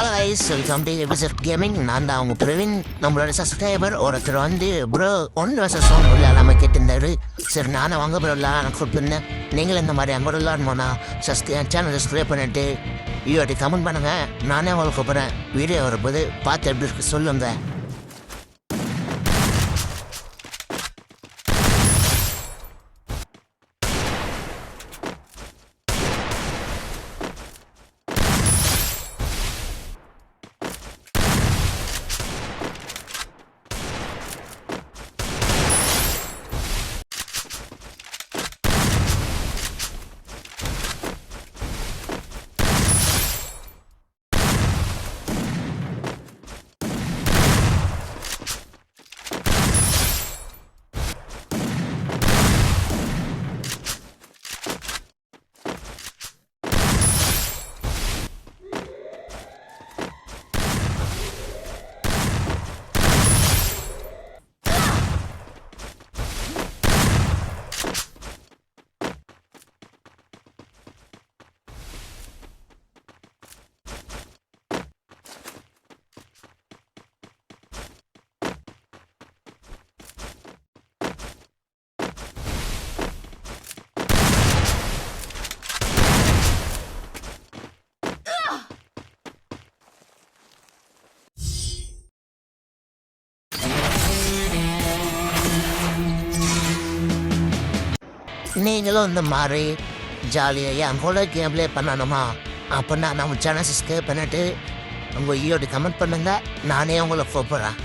Hello guys, welcome to episode gaming. நான் தான் அவங்க பிரவீன். நம்மளோட சப்ஸ்கிரைபர் ஒருத்தர் வந்து ப்ரோ 1 vs 1 விளையாடாம கேட்டிருந்தாரு. சரி நானும் வாங்க ப்ரோ நான் கூப்பிட்டுருந்தேன். நீங்களும் இந்த மாதிரி அங்கே விளையாடணும்னா சேனல் சப்ஸ்கிரைப் பண்ணிட்டு வீடியோட்டி கமெண்ட் பண்ணுங்க. நானே உங்களுக்கு கூப்பிட்றேன். வீடியோ வரும்போது பார்த்து எப்படி இருக்கு சொல்லுங்க. நீங்களும் இந்த மாதிரி ஜாலியாக என் கூட கேம் ப்ளே பண்ணணுமா அப்படின்னா நம்ம சேனல் சப்ஸ்கிரைப் பண்ணிட்டு உங்கள் ஈயோடு கமெண்ட் பண்ணுங்க. நானே உங்களை கூப்பிட்றேன்.